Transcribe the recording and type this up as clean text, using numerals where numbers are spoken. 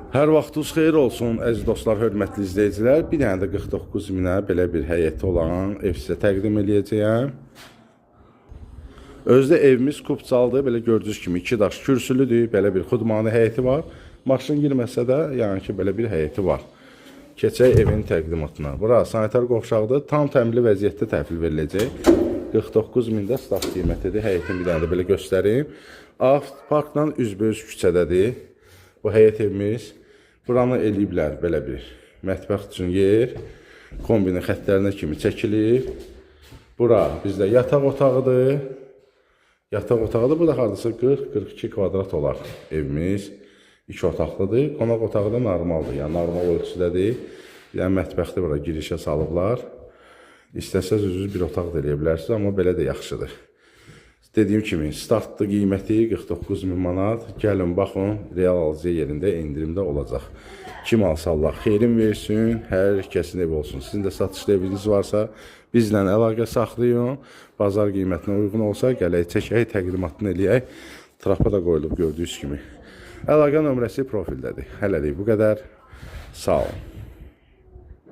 Hər vaxtınız xeyir olsun, əziz dostlar, hörmətli izləyicilər. Bir dənə də 49 minə belə bir həyəti olan ev sizə təqdim edəcəyəm. Özdə evimiz Kupçalıdır. Belə gördüyünüz kimi 2 daş kürsülüdür. Belə bir xudmanı həyəti var. Maşın girməsə də, yəni ki, belə bir həyəti var. Keçək evin təqdimatına. Bura sanitar qovşaqdır. Tam təmli vəziyyətdə təhvil veriləcək. 49 mində start qiymətidir. Həyətin bir dənə də belə göstərim. Avtoparkla üzbəüz küçədədir. Bu həyət evimiz. Buranı eləyiblər belə bir mətbəx üçün yer. Kombinin xəttlərinə kimi çəkilir. Bura bizdə yataq otağıdır. Yataq otağıdır. Bu da hardasa 40-42 kvadrat olar evimiz. 2 otaqlıdır. Qonaq otağı da normaldır. Yəni normal ölçüdədir. Bir dənə mətbəxdə bura girişə salıblar. İstəsəz özünüz bir otaq da eləyə bilərsiniz, amma belə də yaxşıdır. Dediyim kimi, startlı qiyməti 49 min manat. Gəlin, baxın, real alıcı yerində indirimdə olacaq. Kim alsa Allah xeyrin versin, hər kəsin evi olsun. Sizin də satışlı eviniz varsa, bizlə əlaqə saxlayın. Bazar qiymətinə uyğun olsa, gələk, çəkək, təqdimatını eləyək. Trapa da qoyulub gördüyünüz kimi. Əlaqə nömrəsi profildədir. Hələlik bu qədər. Sağ olun.